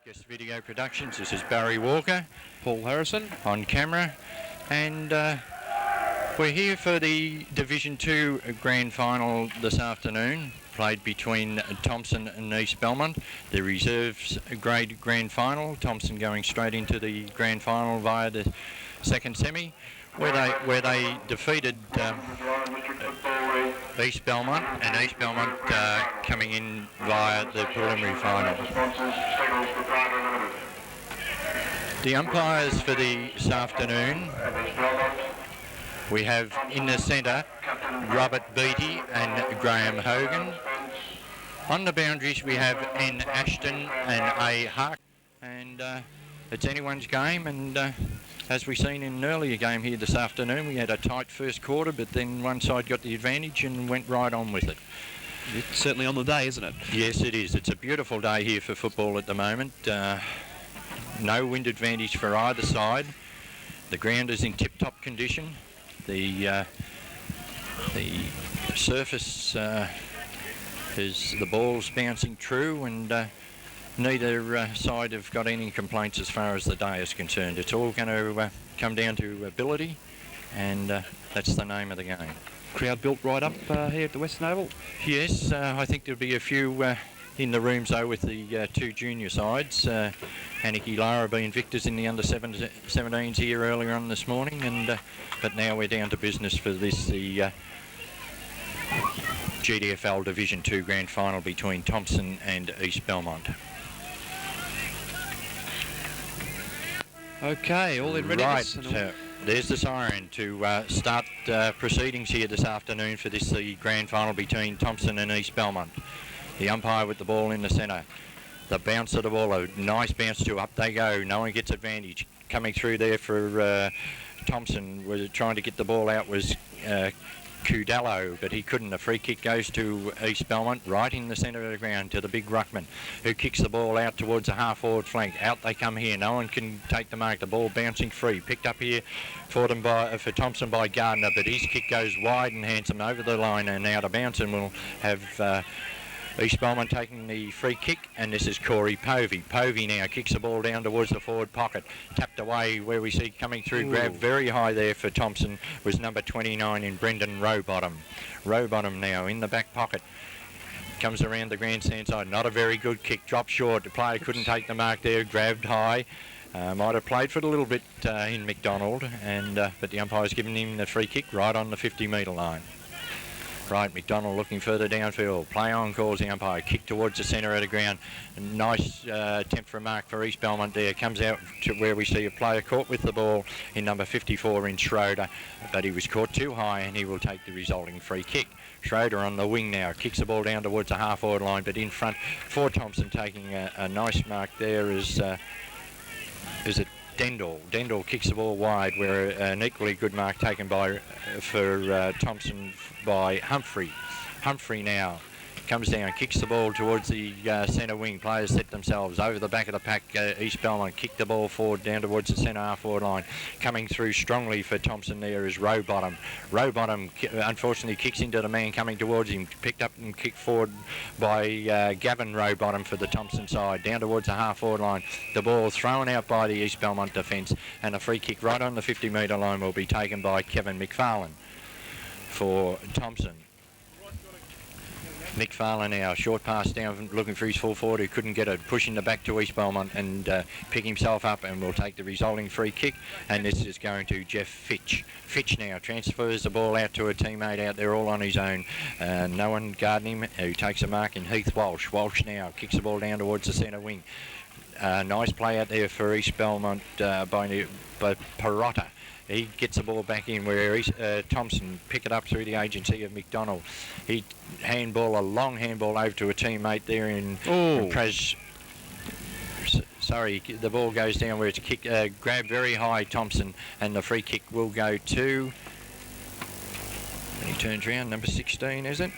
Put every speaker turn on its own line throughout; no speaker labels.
Focus Video Productions. This is Barry Walker,
Paul Harrison
on camera, and we're here for the Division 2 Grand Final this afternoon, played between Thompson and East Belmont. The reserves grade Grand Final, Thompson going straight into the Grand Final via the second semi, where they defeated East Belmont, and East Belmont coming in via the preliminary final. The umpires for this afternoon, we have in the centre Robert Beattie and Graham Hogan. On the boundaries we have N. Ashton and A. Hark, and it's anyone's game, and as we've seen in an earlier game here this afternoon, we had a tight first quarter, but then one side got the advantage and went right on with it.
It's certainly on the day, isn't it?
Yes, it is. It's a beautiful day here for football at the moment. No wind advantage for either side. The ground is in tip-top condition. The surface is, the ball's bouncing true, and neither side have got any complaints as far as the day is concerned. It's all going to come down to ability, and that's the name of the game.
Crowd built right up here at the Western Oval?
Yes, I think there'll be a few in the rooms though with the two junior sides. Aniki Lara being victors in the under-17s here earlier on this morning, and but now we're down to business for this, the GDFL Division 2 Grand Final between Thompson and East Belmont.
Okay, all in readiness.
Right, there's the siren to start proceedings here this afternoon for this, the Grand Final between Thompson and East Belmont. The umpire with the ball in the centre. The bounce of the ball, a nice bounce to up they go. No one gets advantage. Coming through there for Thompson, was trying to get the ball out was Cudello, but he couldn't. A free kick goes to East Belmont, right in the centre of the ground to the big ruckman, who kicks the ball out towards the half-forward flank. Out they come here. No one can take the mark. The ball bouncing free. Picked up here for Thompson by Gardner, but his kick goes wide and handsome over the line and out of bounds, and we'll have East Belmont taking the free kick, and this is Corey Povey. Povey now kicks the ball down towards the forward pocket. Tapped away where we see coming through, grabbed very high there for Thompson was number 29 in Brendan Rowbottom. Rowbottom now in the back pocket. Comes around the grandstand side. Not a very good kick. Dropped short. The player couldn't take the mark there. Grabbed high. Might have played for it a little bit in McDonald, and but the umpire's given him the free kick right on the 50-metre line. Right, McDonald looking further downfield. Play on calls the umpire. Kick towards the centre of the ground. A nice attempt for a mark for East Belmont there. Comes out to where we see a player caught with the ball in number 54 in Schroeder. But he was caught too high, and he will take the resulting free kick. Schroeder on the wing now. Kicks the ball down towards the half-forward line, but in front for Thompson, taking a nice mark there is it Dendall. Dendall kicks the ball wide, where an equally good mark taken by for Thompson by Humphrey. Humphrey now comes down, kicks the ball towards the centre wing. Players set themselves over the back of the pack. East Belmont kick the ball forward down towards the centre half-forward line. Coming through strongly for Thompson there is Rowbottom. Rowbottom unfortunately kicks into the man coming towards him. Picked up and kicked forward by Gavin Rowbottom for the Thompson side. Down towards the half-forward line. The ball thrown out by the East Belmont defence, and a free kick right on the 50-metre line will be taken by Kevin McFarlane for Thompson. McFarlane now, short pass down, looking for his full forward, who couldn't get it, pushing the back to East Belmont and pick himself up, and will take the resulting free kick, and this is going to Jeff Fitch. Fitch now transfers the ball out to a teammate out there all on his own. No one guarding him, who takes a mark in Heath Walsh. Walsh now kicks the ball down towards the centre wing. Nice play out there for East Belmont by Perotta. He gets the ball back in where Thompson pick it up through the agency of McDonald. He handball, a long handball over to a teammate there in Praz. Sorry, the ball goes down where it's kicked, grabbed very high, Thompson, and the free kick will go to, he turns around, number 16, is it?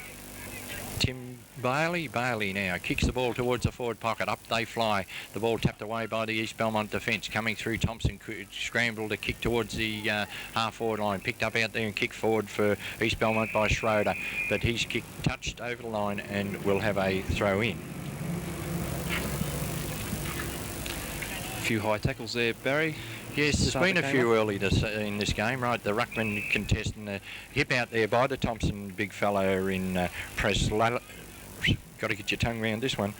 Tim Bailey. Bailey now kicks the ball towards the forward pocket. Up they fly. The ball tapped away by the East Belmont defence. Coming through, Thompson could scramble to kick towards the half-forward line. Picked up out there and kicked forward for East Belmont by Schroeder. But his kick touched over the line and will have a throw in.
A few high tackles there, Barry.
Yes, there's
Start
been
the
a
game
few
up.
early in this game, right? The ruckman contesting the hip out there by the Thompson big fella in press. Got to get your tongue round this one.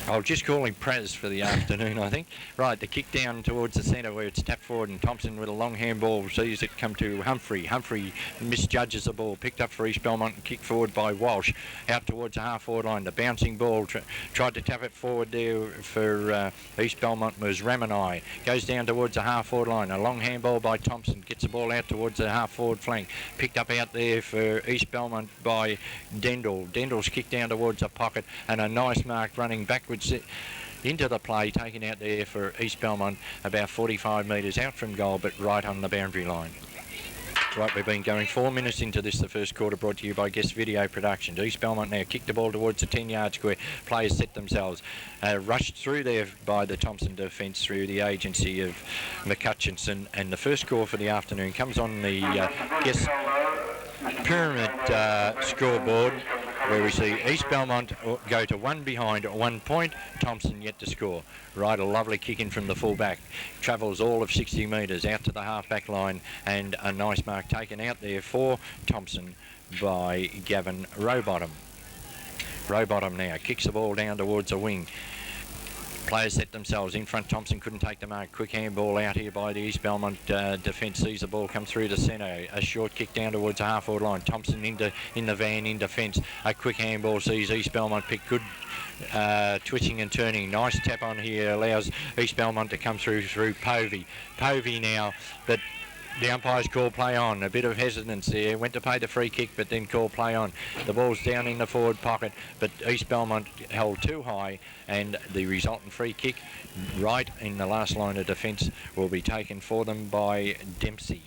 I'll just call him Praz for the afternoon, I think. Right, the kick down towards the centre where it's tapped forward, and Thompson with a long handball sees it come to Humphrey. Humphrey misjudges the ball, picked up for East Belmont and kicked forward by Walsh out towards the half-forward line. The bouncing ball tried to tap it forward there for East Belmont was Ramanai. Goes down towards the half-forward line. A long handball by Thompson gets the ball out towards the half-forward flank. Picked up out there for East Belmont by Dendel. Dendel's kicked down towards the pocket, and a nice mark running backwards into the play, taken out there for East Belmont, about 45 metres out from goal, but right on the boundary line. Right, we've been going 4 minutes into this, the first quarter, brought to you by Guest Video Productions. East Belmont now kick the ball towards the 10-yard square. Players set themselves. Rushed through there by the Thompson defence through the agency of McCutchinson, and the first score for the afternoon comes on the Guest Pyramid scoreboard, where we see East Belmont go to one behind at 1 point, Thompson yet to score. Right, a lovely kick in from the full-back. Travels all of 60 metres out to the half-back line, and a nice mark taken out there for Thompson by Gavin Rowbottom. Rowbottom now kicks the ball down towards the wing. Players set themselves in front. Thompson couldn't take the mark. Quick handball out here by the East Belmont defence. Sees the ball come through the centre. A short kick down towards the half-forward line. Thompson in the van in defence. A quick handball sees East Belmont pick. Good twitching and turning. Nice tap on here. Allows East Belmont to come through Povey. Povey now, but the umpires call play on. A bit of hesitance there. Went to pay the free kick, but then call play on. The ball's down in the forward pocket, but East Belmont held too high, and the resultant free kick right in the last line of defence will be taken for them by Dempsey.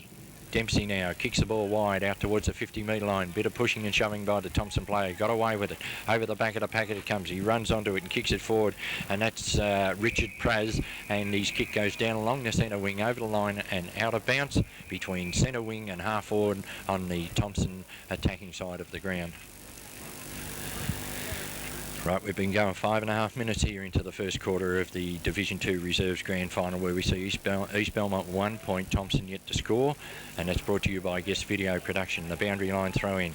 Dempsey now kicks the ball wide out towards the 50-metre line. Bit of pushing and shoving by the Thompson player. Got away with it. Over the back of the packet it comes. He runs onto it and kicks it forward. And that's Richard Praz. And his kick goes down along the centre wing, over the line and out of bounds between centre wing and half forward on the Thompson attacking side of the ground. Right, we've been going 5.5 minutes here into the first quarter of the Division 2 Reserves Grand Final, where we see East Belmont 1 point, Thompson yet to score, and that's brought to you by Guest Video Production. The boundary line throw in.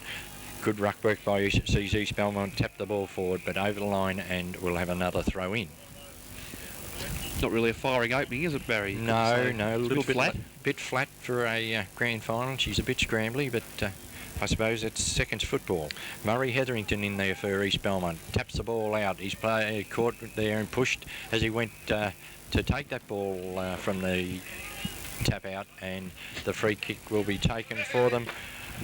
Good ruck work by East Belmont, tap the ball forward, but over the line, and we'll have another throw in.
Not really a firing opening, is it, Barry?
No, a
little bit flat.
Bit flat for a grand final. She's a bit scrambly, but I suppose it's seconds football. Murray Hetherington in there for East Belmont. Taps the ball out. He's caught there and pushed as he went to take that ball from the tap out, and the free kick will be taken for them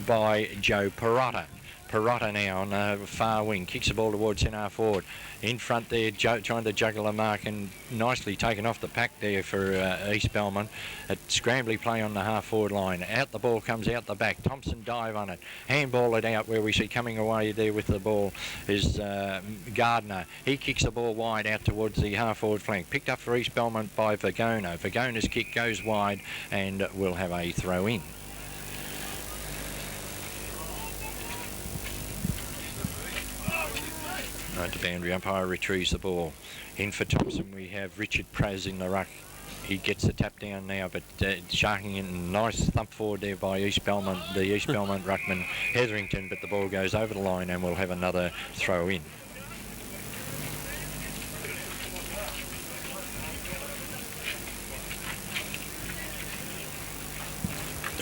by Joe Perotta. Perotta now on the far wing, kicks the ball towards centre forward. In front there, trying to juggle a mark, and nicely taken off the pack there for East Belmont. A scrambly play on the half-forward line. Out the ball comes out the back. Thompson dive on it. Handball it out, where we see coming away there with the ball is Gardner. He kicks the ball wide out towards the half-forward flank. Picked up for East Belmont by Vergona. Vergona's kick goes wide, and we'll have a throw in. Right, the boundary umpire retrieves the ball. In for Thompson, we have Richard Praz in the ruck. He gets the tap down now, but sharking in. Nice thump forward there by East Belmont, the East Belmont ruckman Hetherington, but the ball goes over the line, and we'll have another throw in.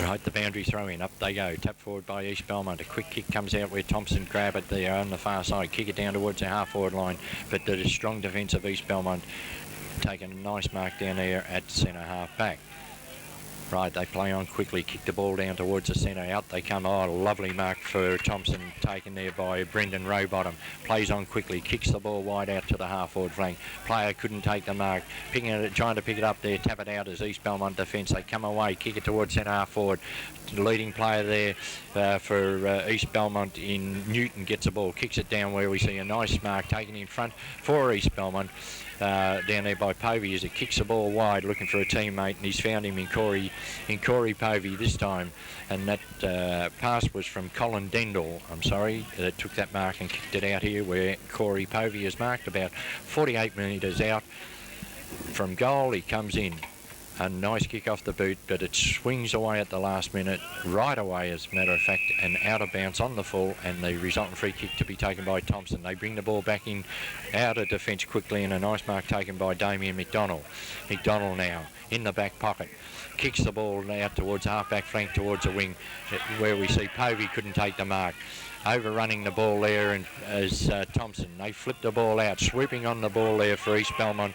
Right, the boundary throw in, up they go, tap forward by East Belmont. A quick kick comes out where Thompson grab it there on the far side, kick it down towards the half forward line, but the strong defence of East Belmont taking a nice mark down there at centre half back. Right, they play on quickly, kick the ball down towards the centre, out they come. Oh, lovely mark for Thompson, taken there by Brendan Rowbottom. Plays on quickly, kicks the ball wide out to the half-forward flank. Player couldn't take the mark, trying to pick it up there, tap it out as East Belmont defence. They come away, kick it towards centre half-forward. The leading player there for East Belmont in Newton gets the ball, kicks it down where we see a nice mark taken in front for East Belmont. Down there by Povey as it kicks the ball wide, looking for a teammate, and he's found him in Corey Povey this time. And that pass was from Colin Dendel, that took that mark and kicked it out here where Corey Povey is marked about 48 metres out. from goal. He comes in. A nice kick off the boot, but it swings away at the last minute, right away as a matter of fact, and out of bounds on the full, and the resultant free kick to be taken by Thompson. They bring the ball back in, out of defence quickly, and a nice mark taken by Damien McDonald. McDonald now in the back pocket, kicks the ball out towards half-back flank, towards the wing, where we see Povey couldn't take the mark. Overrunning the ball there and as Thompson. They flip the ball out. Swooping on the ball there for East Belmont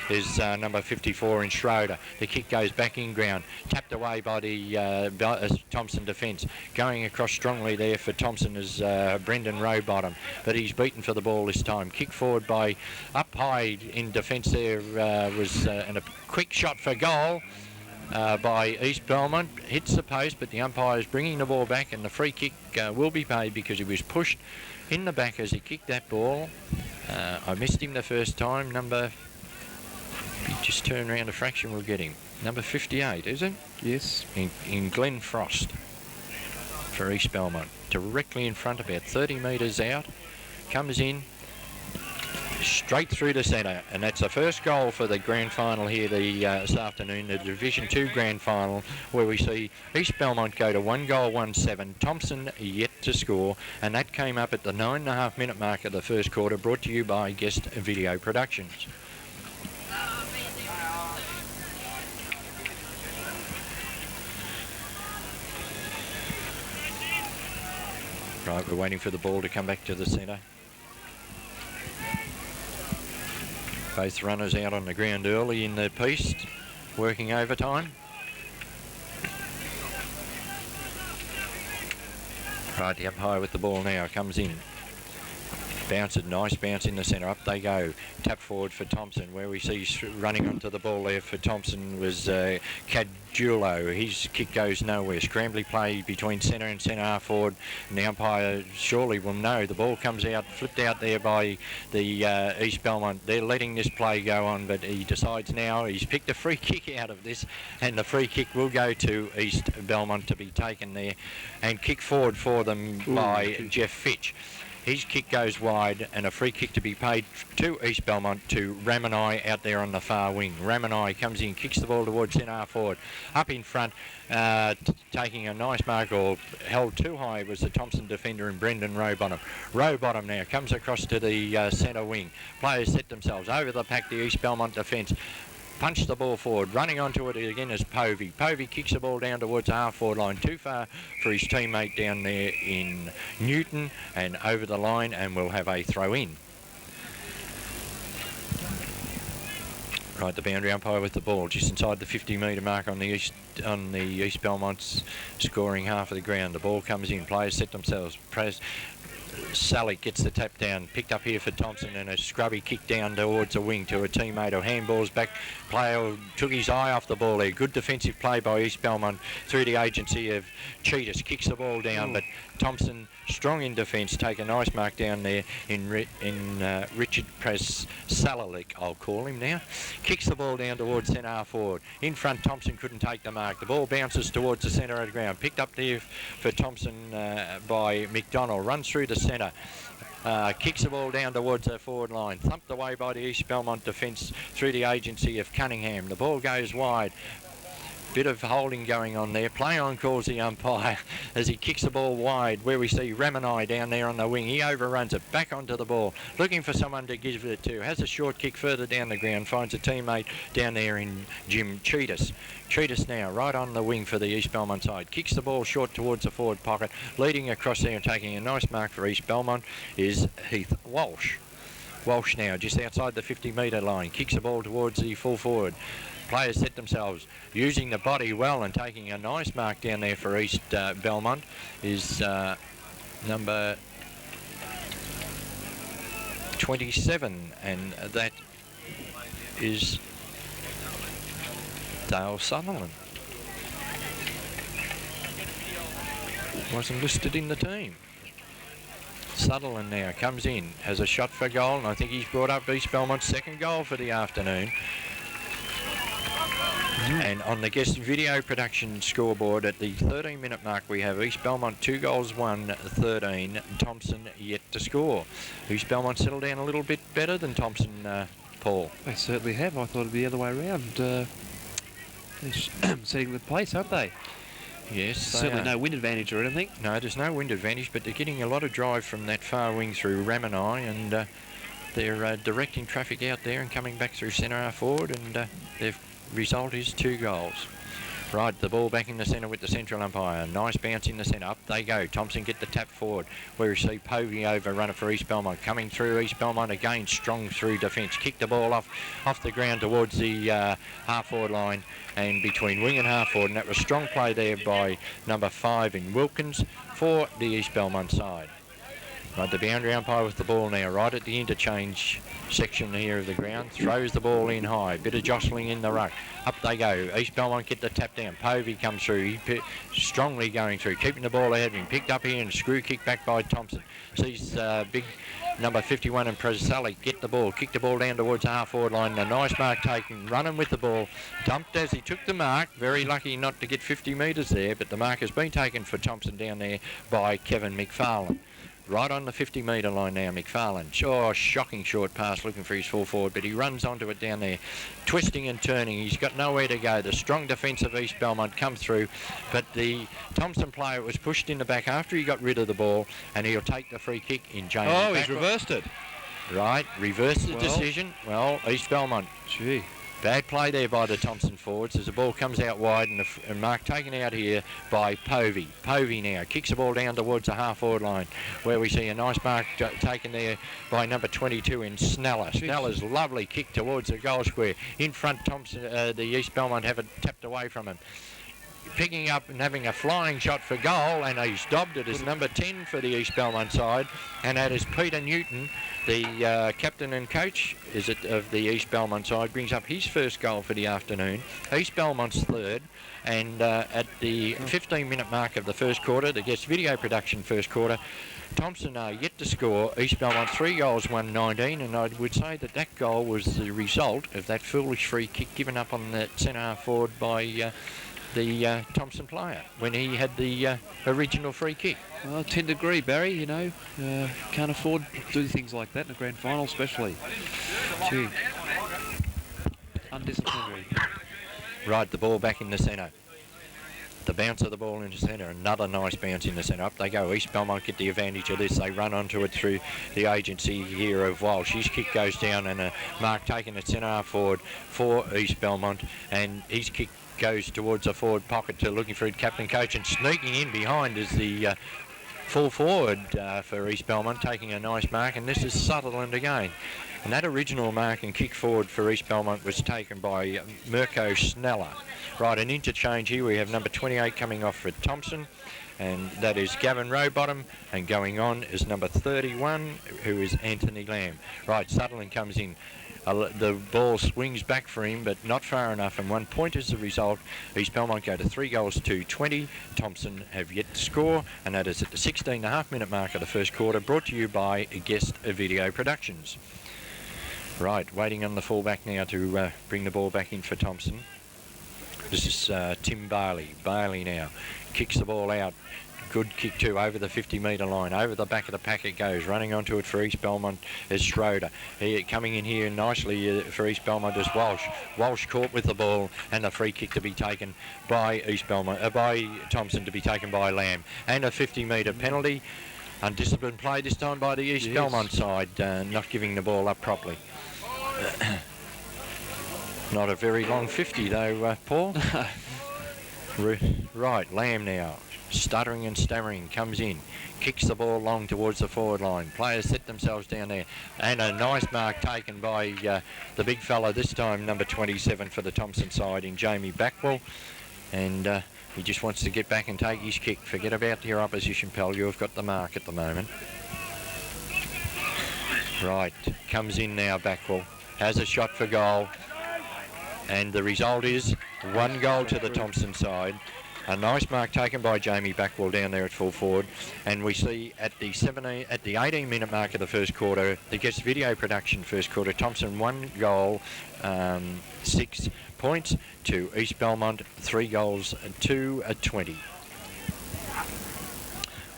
is number 54 in Schroeder. The kick goes back in ground. Tapped away by the Thompson defence. Going across strongly there for Thompson is Brendan Rowbottom. But he's beaten for the ball this time. Kick forward by up high in defence there was and a quick shot for goal. By East Belmont, hits the post, but the umpire is bringing the ball back, and the free kick will be paid because he was pushed in the back as he kicked that ball. I missed him the first time. Just turn around a fraction, we'll get him. Number 58, is it?
Yes.
In Glen Frost for East Belmont. Directly in front, about 30 metres out. Comes in. Straight through the centre, and that's the first goal for the grand final here this afternoon, the Division 2 grand final, where we see East Belmont go to 1-1-7, Thompson yet to score, and that came up at the 9.5 minute mark of the first quarter, brought to you by Guest Video Productions. Right, we're waiting for the ball to come back to the centre. Both runners out on the ground early in the piece, working overtime. Right, the umpire with the ball now comes in. Bounced, nice bounce in the centre. Up they go. Tap forward for Thompson, where we see running onto the ball there for Thompson was Cadulo. His kick goes nowhere. Scrambly play between centre and centre half forward. And the umpire surely will know. The ball comes out, flipped out there by the East Belmont. They're letting this play go on, but he decides now he's picked a free kick out of this, and the free kick will go to East Belmont to be taken there and kick forward for them by Jeff Fitch. His kick goes wide, and a free kick to be paid to East Belmont to Ramanai out there on the far wing. Ramanai comes in, kicks the ball towards centre half forward. Up in front, taking a nice mark, or held too high, was the Thompson defender in Brendan Rowbottom. Rowbottom now comes across to the centre wing. Players set themselves over the pack, the East Belmont defence. Punch the ball forward, running onto it again is Povey. Povey kicks the ball down towards the half-forward line, too far for his teammate down there in Newton, and over the line, and we'll have a throw-in. Right, the boundary umpire with the ball, just inside the 50-metre mark on the East Belmont's scoring half of the ground. The ball comes in, players set themselves. Sally gets the tap down, picked up here for Thompson, and a scrubby kick down towards the wing to a teammate, or handballs back. Player took his eye off the ball there. Good defensive play by East Belmont through the agency of Cheetahs. Kicks the ball down, but Thompson, strong in defence, take a nice mark down there in Richard Press Salalik, I'll call him now. Kicks the ball down towards centre half forward. In front, Thompson couldn't take the mark. The ball bounces towards the centre of the ground. Picked up there for Thompson by McDonald. Runs through the centre. Kicks the ball down towards the forward line. Thumped away by the East Belmont defence through the agency of Cunningham. The ball goes wide. Bit of holding going on there. Play on calls the umpire as he kicks the ball wide, where we see Ramanai down there on the wing. He overruns it back onto the ball, looking for someone to give it to. Has a short kick further down the ground, finds a teammate down there in Jim Cheetahs. Cheetahs now right on the wing for the East Belmont side. Kicks the ball short towards the forward pocket. Leading across there and taking a nice mark for East Belmont is Heath Walsh. Walsh now just outside the 50-metre line. Kicks the ball towards the full forward. Players set themselves, using the body well and taking a nice mark down there for East Belmont is number 27, and that is Dale Sutherland. Wasn't listed in the team. Sutherland now comes in, has a shot for goal, and I think he's brought up East Belmont's second goal for the afternoon. And on the guest video production scoreboard at the 13-minute mark, we have East Belmont 2 goals, 1-13. Thompson yet to score. East Belmont settled down a little bit better than Thompson Paul.
They certainly have. I thought it'd be the other way around. They're setting the pace, aren't they?
Yes,
Certainly no wind advantage or anything.
No, there's no wind advantage, but they're getting a lot of drive from that far wing through Ramanai, and they're directing traffic out there and coming back through centre half forward, and their result is 2 goals. Right, the ball back in the centre with the central umpire. Nice bounce in the centre. Up they go. Thompson get the tap forward. Where we see Povey over runner for East Belmont. Coming through East Belmont again, strong through defence. Kick the ball off the ground towards the half-forward line and between wing and half-forward. And that was strong play there by number 5 in Wilkins for the East Belmont side. Right, the boundary umpire with the ball now, right at the interchange section here of the ground. Throws the ball in high. Bit of jostling in the ruck. Up they go. East Belmont get the tap down. Povey comes through. He strongly going through. Keeping the ball ahead of him. Picked up here and screw kick back by Thompson. Sees big number 51 and Prezzelli get the ball. Kick the ball down towards the half-forward line. A nice mark taken. Running with the ball. Dumped as he took the mark. Very lucky not to get 50 metres there, but the mark has been taken for Thompson down there by Kevin McFarlane. Right on the 50-metre line now, McFarlane. Sure, shocking short pass looking for his full forward, but he runs onto it down there, twisting and turning. He's got nowhere to go. The strong defence of East Belmont come through, but the Thompson player was pushed in the back after he got rid of the ball, and he'll take the free kick in James.
Oh, he's reversed it.
Right, reversed the decision. Well, East Belmont.
Gee.
Bad play there by the Thompson forwards as the ball comes out wide and a mark taken out here by Povey. Povey now kicks the ball down towards the half-forward line where we see a nice mark taken there by number 22 in Sneller. Sneller's lovely kick towards the goal square. In front, Thompson, the East Belmont have it tapped away from him. Picking up and having a flying shot for goal, and he's dobbed it as number 10 for the East Belmont side, and that is Peter Newton, the captain and coach of the East Belmont side, brings up his first goal for the afternoon. East Belmont's third, and at the 15-minute mark of the first quarter, the guest video production first quarter, Thompson are yet to score. East Belmont 3 goals, 1-19, and I would say that that goal was the result of that foolish free kick given up on the centre half forward by the Thompson player when he had the original free kick.
Well, I tend to agree, Barry. You know, can't afford to do things like that in a grand final, especially. Gee, undisciplinary.
Right, the ball back in the centre. The bounce of the ball in the centre, another nice bounce in the centre. Up they go. East Belmont get the advantage of this. They run onto it through the agency here of Walsh. His kick goes down and a mark taken at centre half forward for East Belmont, and his kick goes towards the forward pocket to looking for captain coach, and sneaking in behind is the full forward for East Belmont, taking a nice mark, and this is Sutherland again. And that original mark and kick forward for East Belmont was taken by Mirko Sneller. Right, an interchange here. We have number 28 coming off for Thompson, and that is Gavin Rowbottom, and going on is number 31, who is Anthony Lamb. Right, Sutherland comes in. The ball swings back for him, but not far enough, and 1 point is the result. East Belmont go to 3 goals to 20. Thompson have yet to score, and that is at the 16.5-minute mark of the first quarter, brought to you by Guest Video Productions. Right, waiting on the fullback now to bring the ball back in for Thompson. This is Tim Bailey. Bailey now kicks the ball out. Good kick too, over the 50-metre line. Over the back of the pack it goes. Running onto it for East Belmont is Schroeder. Coming in here nicely for East Belmont is Walsh. Walsh caught with the ball, and a free kick to be taken by East Belmont, by Thompson, to be taken by Lamb. And a 50-metre penalty. Undisciplined play this time by the East Belmont side, not giving the ball up properly. Not a very long 50 though, Paul. Right, Lamb now, stuttering and stammering, comes in, kicks the ball long towards the forward line. Players set themselves down there, and a nice mark taken by the big fella, this time number 27 for the Thompson side in Jamie Backwell. And he just wants to get back and take his kick. Forget about your opposition, pal. You've got the mark at the moment. Right, comes in now, Backwell. Has a shot for goal. And the result is 1 goal to the Thompson side. A nice mark taken by Jamie Backwell down there at full forward. And we see at the 18-minute mark of the first quarter, the guest video production first quarter, Thompson 1 goal, 6 points to East Belmont, 3 goals to 20.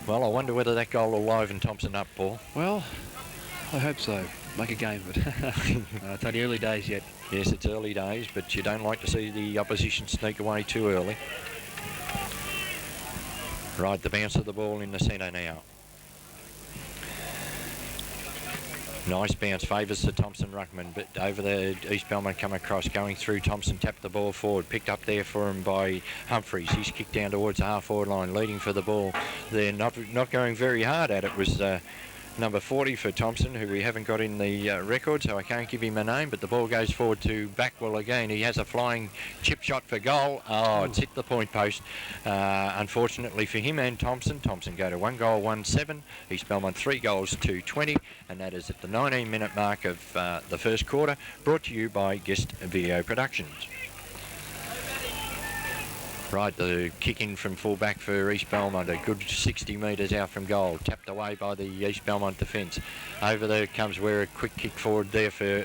Well, I wonder whether that goal will liven Thompson up, Paul.
Well, I hope so. make a game of it. It's only early days yet.
Yes, it's early days, but you don't like to see the opposition sneak away too early. Right, the bounce of the ball in the centre now. Nice bounce, favours the Thompson ruckman, but over the East Belmont come across, going through Thompson, tapped the ball forward, picked up there for him by Humphreys. He's kicked down towards the half-forward line, leading for the ball. They're not going very hard at it. Was number 40 for Thompson, who we haven't got in the record, so I can't give him a name, but the ball goes forward to Backwell again. He has a flying chip shot for goal. Oh, it's hit the point post. Unfortunately for him and Thompson go to 1 goal, 1-7. East Belmont 3 goals to 20, and that is at the 19-minute mark of the first quarter, brought to you by Guest Video Productions. Right, the kick in from full back for East Belmont, a good 60 metres out from goal, tapped away by the East Belmont defence. Over there comes where a quick kick forward there for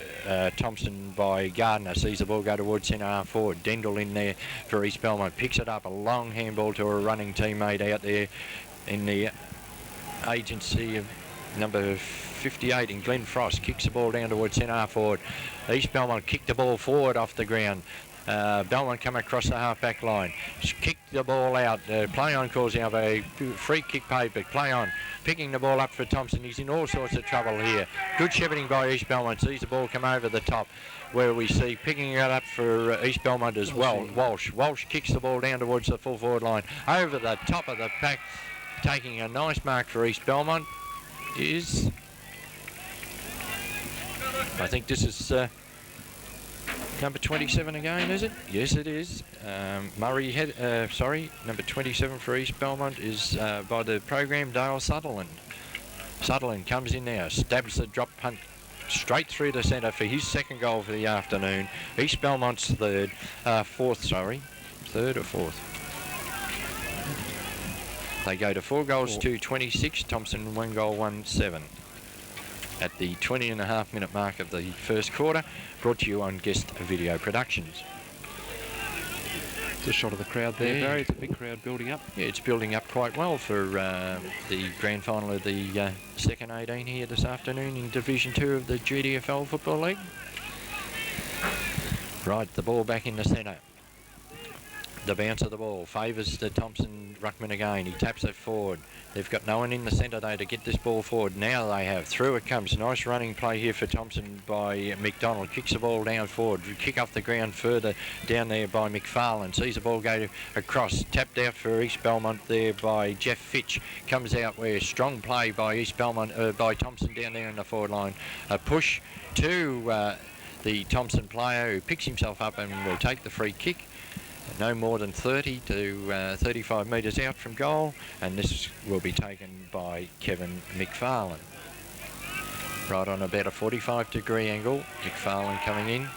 Thompson by Gardner, sees the ball go towards centre half forward. Dendel in there for East Belmont, picks it up, a long handball to a running teammate out there in the agency of number 58 in Glenn Frost, kicks the ball down towards centre half forward. East Belmont kicked the ball forward off the ground. Belmont come across the half-back line, kicked the ball out. Play on calls out a free kick paid, but play on picking the ball up for Thompson. He's in all sorts of trouble here. Good shepherding by East Belmont, sees the ball come over the top, where we see picking it up for East Belmont as well. Walsh kicks the ball down towards the full forward line, over the top of the pack, taking a nice mark for East Belmont is, I think this is number 27 again, is it? Yes, it is. Number 27 for East Belmont is by the program, Dale Sutherland. Sutherland comes in now, stabs the drop punt straight through the centre for his second goal for the afternoon. East Belmont's third or fourth. They go to 4 goals to 26. Thompson 1 goal, 1-7. At the 20.5-minute mark of the first quarter, brought to you on Guest Video Productions.
It's a shot of the crowd there, Barry. It's a big crowd building up.
Yeah, it's building up quite well for the grand final of the second 18 here this afternoon in Division 2 of the GDFL Football League. Right, the ball back in the centre. The bounce of the ball favours the Thompson ruckman again. He taps it forward. They've got no one in the centre though to get this ball forward. Now they have. Through it comes. Nice running play here for Thompson by McDonald. Kicks the ball down forward. Kick off the ground further down there by McFarlane. Sees the ball go across. Tapped out for East Belmont there by Jeff Fitch. Comes out where strong play by East Belmont, by Thompson down there in the forward line. A push to the Thompson player, who picks himself up and will take the free kick. No more than 30 to 35 metres out from goal, and this will be taken by Kevin McFarlane. Right on about a 45-degree angle, McFarlane coming in.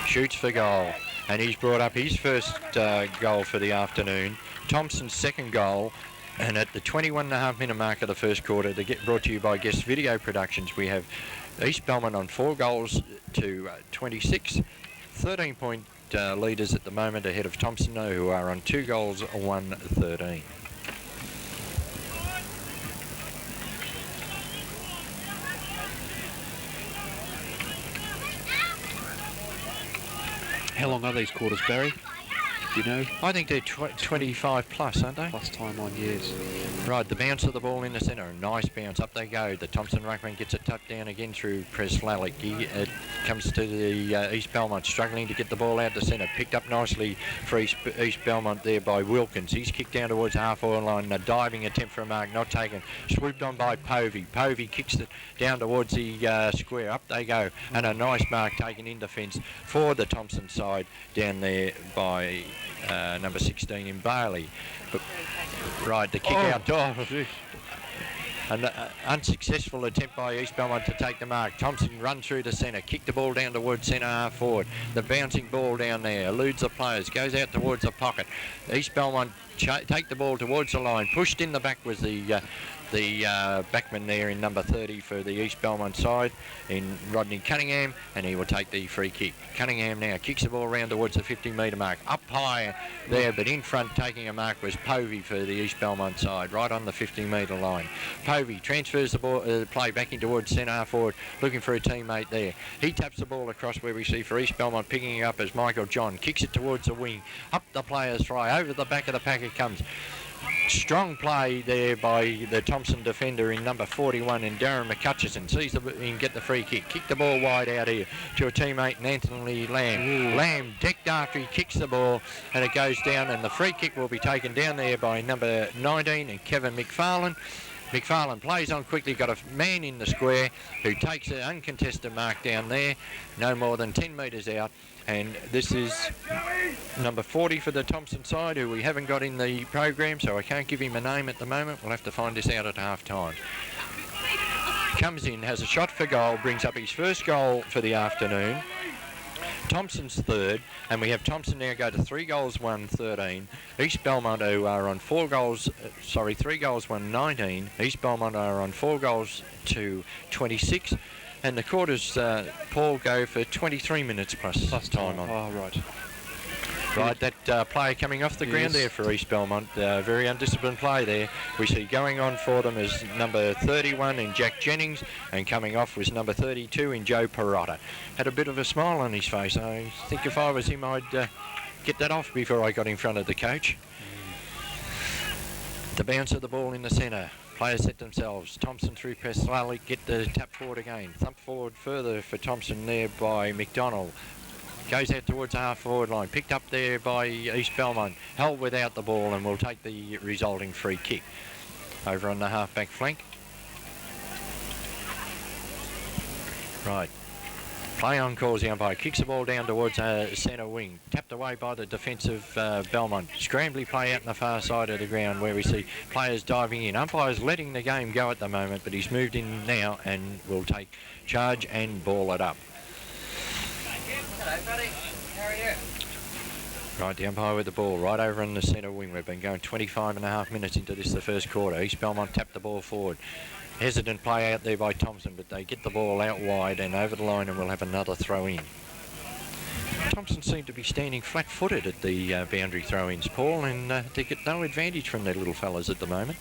Shoots for goal, and he's brought up his first goal for the afternoon. Thompson's second goal, and at the 21.5-minute mark of the first quarter, they get brought to you by Guest Video Productions. We have East Belmont on 4 goals to 26, 13-point leaders at the moment ahead of Thompson, who are on 2 goals, 1-13.
How long are these quarters, Barry? Do you know?
I think they're 25 plus, aren't they?
Plus time on, yes.
Right, the bounce of the ball in the centre. Nice bounce. Up they go. The Thompson ruckman gets it tucked down again through Preslalick. It comes to the East Belmont, struggling to get the ball out the centre. Picked up nicely for East Belmont there by Wilkins. He's kicked down towards half-forward line. A diving attempt for a mark, not taken. Swooped on by Povey. Povey kicks it down towards the square. Up they go. And a nice mark taken in defence for the Thompson side down there by number 16 in Bailey. But, right, the kick out. An unsuccessful attempt by East Belmont to take the mark. Thompson run through the centre, kick the ball down towards centre half forward. The bouncing ball down there eludes the players, goes out towards the pocket. East Belmont take the ball towards the line. Pushed in the back was the the backman there in number 30 for the East Belmont side in Rodney Cunningham, and he will take the free kick. Cunningham now kicks the ball around towards the 50-metre mark. Up high there, but in front taking a mark was Povey for the East Belmont side, right on the 50-metre line. Povey transfers the ball, play back in towards centre half forward, looking for a teammate there. He taps the ball across where we see for East Belmont, picking it up as Michael John kicks it towards the wing. Up the players try, over the back of the pack it comes. Strong play there by the Thompson defender in number 41 in Darren McCutcheon. Sees he can get the free kick. Kick the ball wide out here to a teammate in Anthony Lamb.
Ooh.
Lamb decked after he kicks the ball, and it goes down, and the free kick will be taken down there by number 19 and Kevin McFarlane. McFarlane plays on quickly, got a man in the square who takes an uncontested mark down there, no more than 10 metres out. And this is number 40 for the Thompson side, who we haven't got in the program, so I can't give him a name at the moment. We'll have to find this out at half-time. Comes in, has a shot for goal, brings up his first goal for the afternoon. Thompson's third, and we have Thompson now go to 3 goals, 1, 13. East Belmont, who are on 3 goals, 1, 19. East Belmont are on 4 goals to 26. And the quarters, Paul, go for 23 minutes plus time on.
Oh, right.
Right, that player coming off the ground there for East Belmont, very undisciplined play there. We see going on for them is number 31 in Jack Jennings, and coming off was number 32 in Joe Perotta. Had a bit of a smile on his face. I think if I was him, I'd get that off before I got in front of the coach. The bounce of the ball in the centre. Players set themselves. Thompson through press slowly, get the tap forward again. Thump forward further for Thompson there by McDonald. Goes out towards the half-forward line. Picked up there by East Belmont. Held without the ball, and will take the resulting free kick. Over on the half-back flank. Right. Play on calls the umpire. Kicks the ball down towards centre wing. Tapped away by the defensive Belmont. Scrambly play out on the far side of the ground where we see players diving in. Umpire's letting the game go at the moment, but he's moved in now and will take charge and ball it up.
Hello, buddy. How are you?
Right, the umpire with the ball right over on the centre wing. We've been going 25 and a half minutes into this, the first quarter. East Belmont tapped the ball forward. Hesitant play out there by Thompson, but they get the ball out wide and over the line, and we'll have another throw in. Thompson seemed to be standing flat-footed at the boundary throw-ins, Paul, and they get no advantage from their little fellas at the moment.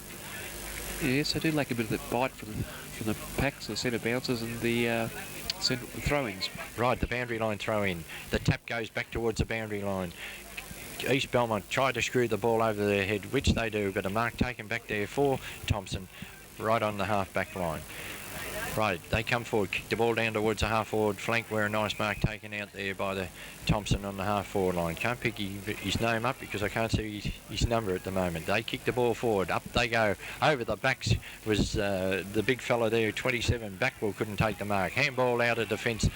Yes, they do lack a bit of that bite from the packs, the centre bounces and the centre throw-ins.
Right, the boundary line throw-in. The tap goes back towards the boundary line. East Belmont tried to screw the ball over their head, which they do, but a mark taken back there for Thompson, right on the half-back line. Right, they come forward, kick the ball down towards the half-forward flank, where a nice mark taken out there by the Thompson on the half-forward line. Can't pick his name up because I can't see his number at the moment. They kick the ball forward, up they go. Over the backs was the big fella there, 27. Backwell couldn't take the mark. Handball out of defence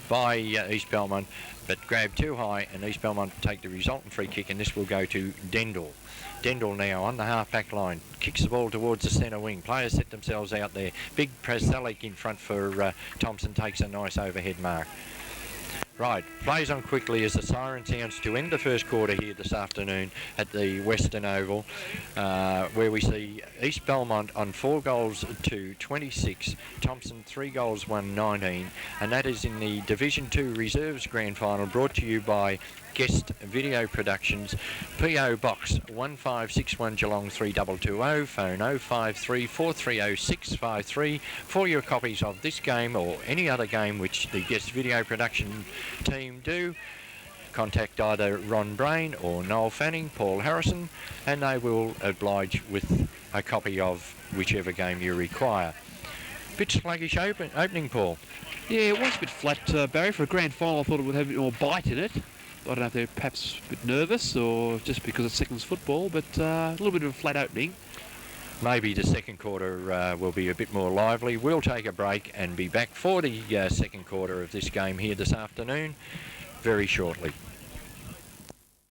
by East Belmont, but grabbed too high, and East Belmont take the resultant free kick, and this will go to Dendall. Dendall now on the half-back line, kicks the ball towards the centre wing. Players set themselves out there. Big Prasalik in front for Thompson, takes a nice overhead mark. Right, plays on quickly as the siren sounds to end the first quarter here this afternoon at the Western Oval, where we see East Belmont on 4 goals to 26, Thompson 3 goals, 1, 19, and that is in the Division 2 Reserves Grand Final, brought to you by Guest Video Productions, P.O. Box 1561 Geelong 3220, phone 053 430 653 for your copies of this game or any other game which the Guest Video Production team do. Contact either Ron Brain or Noel Fanning, Paul Harrison, and they will oblige with a copy of whichever game you require. Bit sluggish opening, Paul.
Yeah, it was a bit flat, Barry. For a grand final, I thought it would have a bit more bite in it. I don't know if they're perhaps a bit nervous or just because it's seconds football, but a little bit of a flat opening.
Maybe the second quarter will be a bit more lively. We'll take a break and be back for the second quarter of this game here this afternoon very shortly.